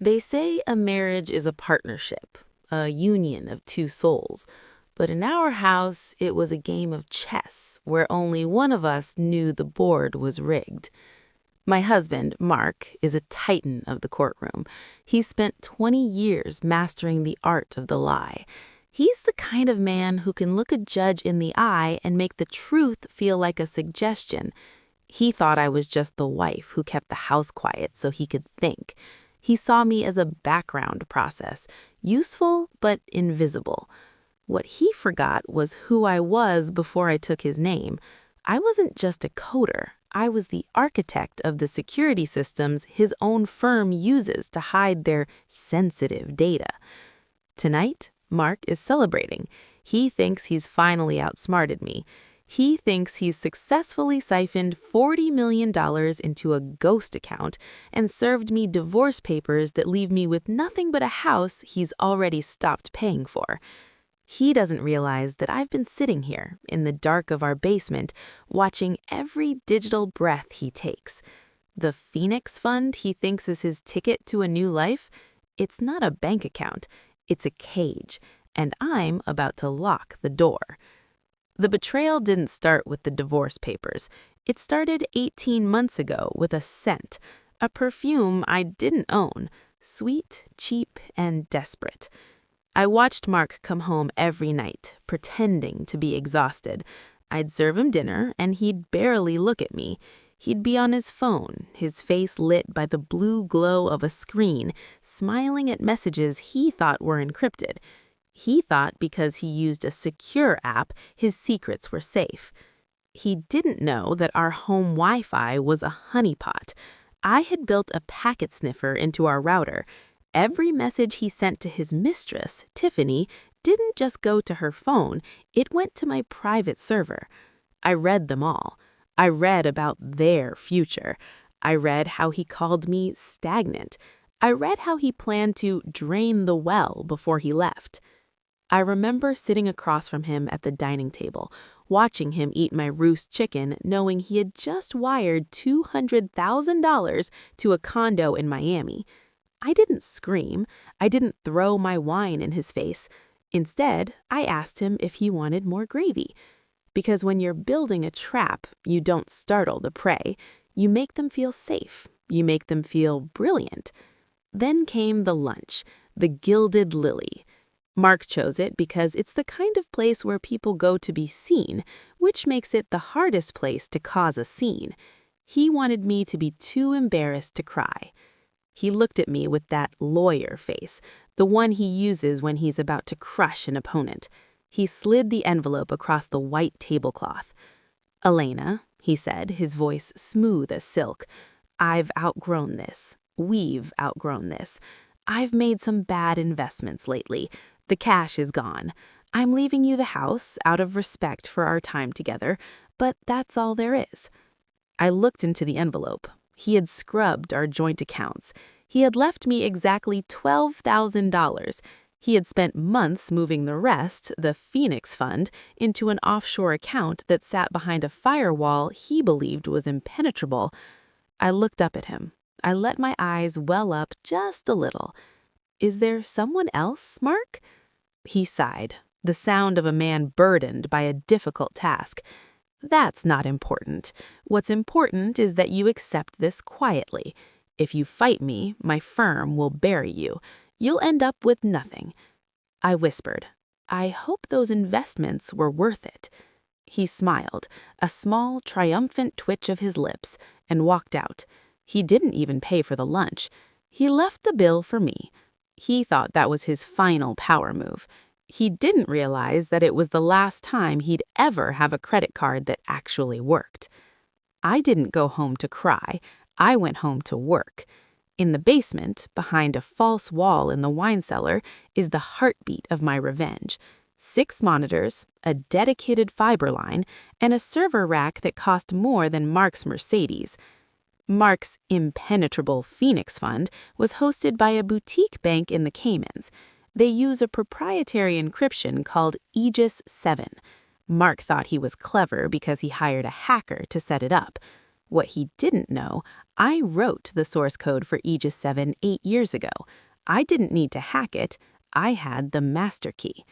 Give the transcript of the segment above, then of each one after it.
They say a marriage is a partnership, a union of two souls. But in our house, it was a game of chess where only one of us knew the board was rigged. My husband, Mark, is a titan of the courtroom. He spent 20 years mastering the art of the lie. He's the kind of man who can look a judge in the eye and make the truth feel like a suggestion. He thought I was just the wife who kept the house quiet so he could think. He saw me as a background process, useful but invisible. What he forgot was who I was before I took his name. I wasn't just a coder. I was the architect of the security systems his own firm uses to hide their sensitive data. Tonight, Mark is celebrating. He thinks he's finally outsmarted me. He thinks he's successfully siphoned $40 million into a ghost account and served me divorce papers that leave me with nothing but a house he's already stopped paying for. He doesn't realize that I've been sitting here in the dark of our basement watching every digital breath he takes. The Phoenix Fund he thinks is his ticket to a new life, it's not a bank account, it's a cage, and I'm about to lock the door. The betrayal didn't start with the divorce papers. It started 18 months ago with a scent, a perfume I didn't own, sweet, cheap, and desperate. I watched Mark come home every night, pretending to be exhausted. I'd serve him dinner, and he'd barely look at me. He'd be on his phone, his face lit by the blue glow of a screen, smiling at messages he thought were encrypted. He thought because he used a secure app, his secrets were safe. He didn't know that our home Wi-Fi was a honeypot. I had built a packet sniffer into our router. Every message he sent to his mistress, Tiffany, didn't just go to her phone, it went to my private server. I read them all. I read about their future. I read how he called me stagnant. I read how he planned to drain the well before he left. I remember sitting across from him at the dining table, watching him eat my roast chicken, knowing he had just wired $200,000 to a condo in Miami. I didn't scream. I didn't throw my wine in his face. Instead, I asked him if he wanted more gravy. Because when you're building a trap, you don't startle the prey. You make them feel safe. You make them feel brilliant. Then came the lunch, the Gilded Lily. Mark chose it because it's the kind of place where people go to be seen, which makes it the hardest place to cause a scene. He wanted me to be too embarrassed to cry. He looked at me with that lawyer face, the one he uses when he's about to crush an opponent. He slid the envelope across the white tablecloth. "Elena," he said, his voice smooth as silk, "I've outgrown this. We've outgrown this. I've made some bad investments lately. The cash is gone. I'm leaving you the house out of respect for our time together, but that's all there is." I looked into the envelope. He had scrubbed our joint accounts. He had left me exactly $12,000. He had spent months moving the rest, the Phoenix Fund, into an offshore account that sat behind a firewall he believed was impenetrable. I looked up at him. I let my eyes well up just a little. "Is there someone else, Mark?" He sighed, the sound of a man burdened by a difficult task. "That's not important. What's important is that you accept this quietly. If you fight me, my firm will bury you. You'll end up with nothing." I whispered, "I hope those investments were worth it." He smiled, a small, triumphant twitch of his lips, and walked out. He didn't even pay for the lunch. He left the bill for me. He thought that was his final power move. He didn't realize that it was the last time he'd ever have a credit card that actually worked. I didn't go home to cry. I went home to work. In the basement, behind a false wall in the wine cellar, is the heartbeat of my revenge. 6 monitors, a dedicated fiber line, and a server rack that cost more than Mark's Mercedes. Mark's impenetrable Phoenix Fund was hosted by a boutique bank in the Caymans. They use a proprietary encryption called Aegis 7. Mark thought he was clever because he hired a hacker to set it up. What he didn't know, I wrote the source code for Aegis 7 8 years ago. I didn't need to hack it. I had the master key.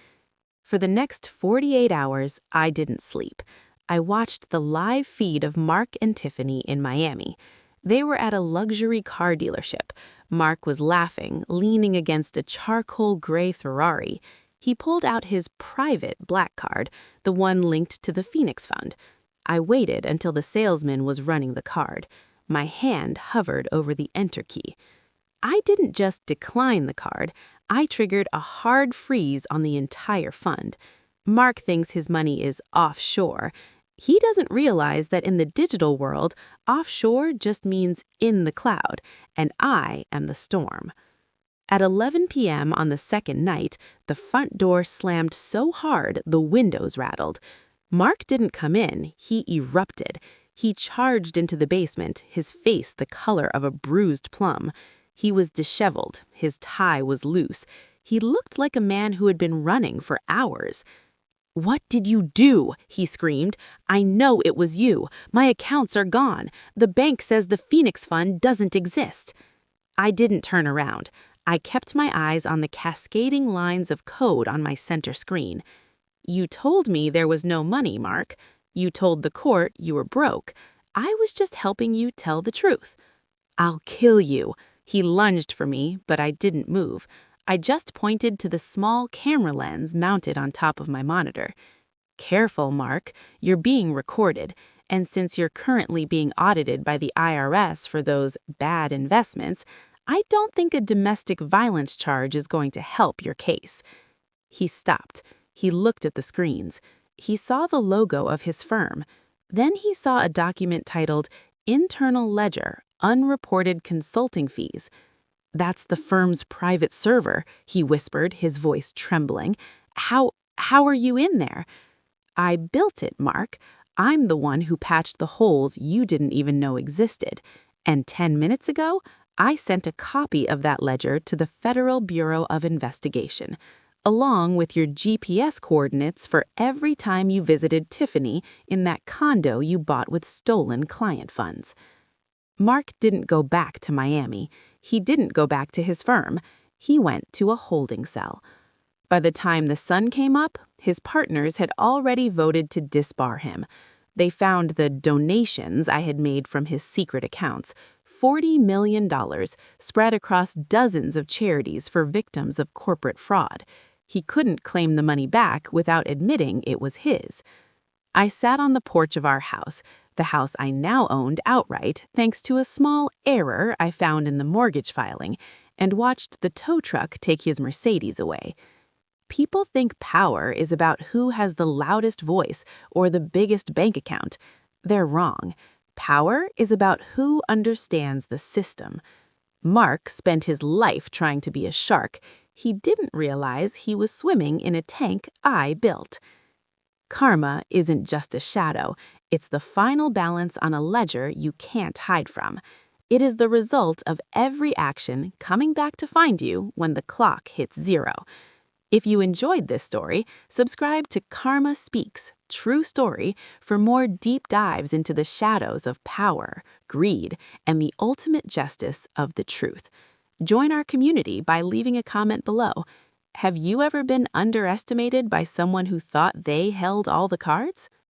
For the next 48 hours, I didn't sleep. I watched the live feed of Mark and Tiffany in Miami. They were at a luxury car dealership. Mark was laughing, leaning against a charcoal gray Ferrari. He pulled out his private black card, the one linked to the Phoenix Fund. I waited until the salesman was running the card. My hand hovered over the enter key. I didn't just decline the card, I triggered a hard freeze on the entire fund. Mark thinks his money is offshore. He doesn't realize that in the digital world, offshore just means in the cloud, and I am the storm. At 11 p.m. on the second night, the front door slammed so hard the windows rattled. Mark didn't come in, he erupted. He charged into the basement, his face the color of a bruised plum. He was disheveled, his tie was loose. He looked like a man who had been running for hours. "What did you do?" he screamed. "I know it was you. My accounts are gone. The bank says the Phoenix Fund doesn't exist." I didn't turn around. I kept my eyes on the cascading lines of code on my center screen. "You told me there was no money, Mark. You told the court you were broke. I was just helping you tell the truth." "I'll kill you." He lunged for me, but I didn't move. I just pointed to the small camera lens mounted on top of my monitor. "Careful, Mark. You're being recorded, and since you're currently being audited by the IRS for those bad investments, I don't think a domestic violence charge is going to help your case." He stopped. He looked at the screens. He saw the logo of his firm. Then he saw a document titled Internal Ledger, Unreported Consulting Fees. "That's the firm's private server," he whispered, his voice trembling. How are you in there?" "I built it, Mark. I'm the one who patched the holes you didn't even know existed. And 10 minutes ago, I sent a copy of that ledger to the Federal Bureau of Investigation, along with your GPS coordinates for every time you visited Tiffany in that condo you bought with stolen client funds." Mark didn't go back to Miami. He didn't go back to his firm. He went to a holding cell. By the time the sun came up, his partners had already voted to disbar him. They found the donations I had made from his secret accounts, $40 million, spread across dozens of charities for victims of corporate fraud. He couldn't claim the money back without admitting it was his. I sat on the porch of our house, the house I now owned outright thanks to a small error I found in the mortgage filing, and watched the tow truck take his Mercedes away. People think power is about who has the loudest voice or the biggest bank account. They're wrong. Power is about who understands the system. Mark spent his life trying to be a shark. He didn't realize he was swimming in a tank I built. Karma isn't just a shadow. It's the final balance on a ledger you can't hide from. It is the result of every action coming back to find you when the clock hits 0. If you enjoyed this story, subscribe to Karma Speaks, True Story, for more deep dives into the shadows of power, greed, and the ultimate justice of the truth. Join our community by leaving a comment below. Have you ever been underestimated by someone who thought they held all the cards?